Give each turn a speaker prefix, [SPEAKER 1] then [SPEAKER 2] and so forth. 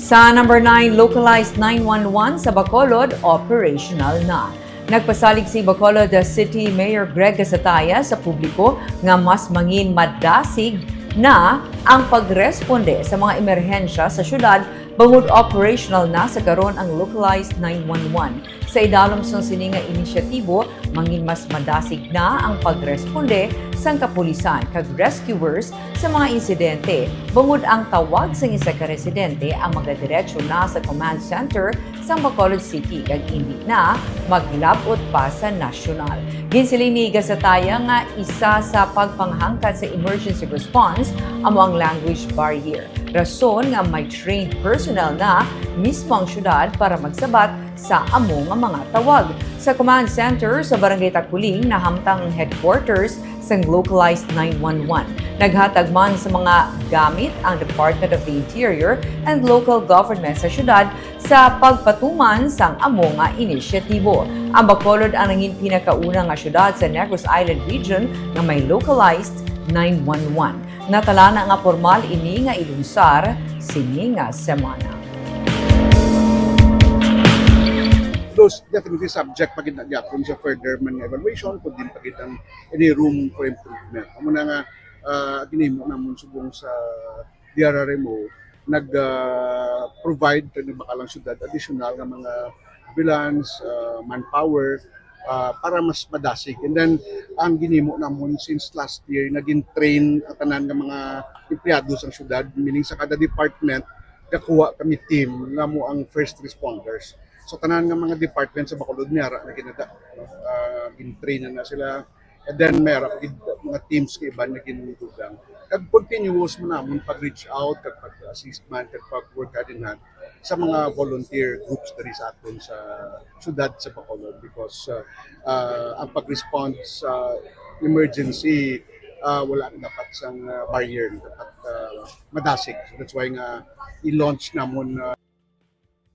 [SPEAKER 1] Sa number 9, localized 911 sa Bacolod, operational na. Nagpasalig si Bacolod City Mayor Greg Gasataya sa publiko nga mas mangin madasig na ang pagresponde sa mga emerhensya sa syudad bangod operational na sa karon ang localized 911. Sa idalom sa sininga inisyatibo, mangin mas madasig na ang pagresponde sang kapulisan kag rescuers sa mga insidente. Bangod ang tawag sa isa ka residente ang magadiretso na sa command center sa Bacolod City kag hindi na maglabot pa sa nasyonal. Ginsiling ni Gasataya nga isa sa pagpanghangkat sa emergency response amo ang language barrier. Rason nga may trained personnel na mismo ang syudad para magsabat sa amo nga mga tawag. Sa command center sa Barangay Takuling na hamtang headquarters sa localized 911. Naghatag man sa mga gamit ang Department of the Interior and local government sa syudad sa pagpatuman sang amo nga inisyatibo. Ang Bacolod ang nangin pinakauna nga syudad sa Negros Island region na may localized 911. Natala na nga formal ini nga ilunsar sini nga semana.
[SPEAKER 2] Those definitely subject pagid na gyapon sa further man evaluation kung din pagid ang any room for improvement. Amo na nga ginimo namon subong sa DRRMO nag-provide kani bakalang syudad additional nga mga ambulance, manpower para mas madasig. And then ang ginimo namon since last year naging train ang tanan nga mga empleyado sa syudad, meaning sa kada department nakuha kami team nga mo ang first responders. So tanan nga mga department sa Bacolod mayara na ginada gin-train na sila, and then mayara mga teams kay iban na ginudugang kag continuous man namon pag-reach out kag pag-assist man kag pag-work hand in hand sa mga volunteer groups diri sa aton sa syudad sa Bacolod because ang pag-respond sa emergency wala na dapat sang barrier dapat madasig. So that's why nga i-launch namon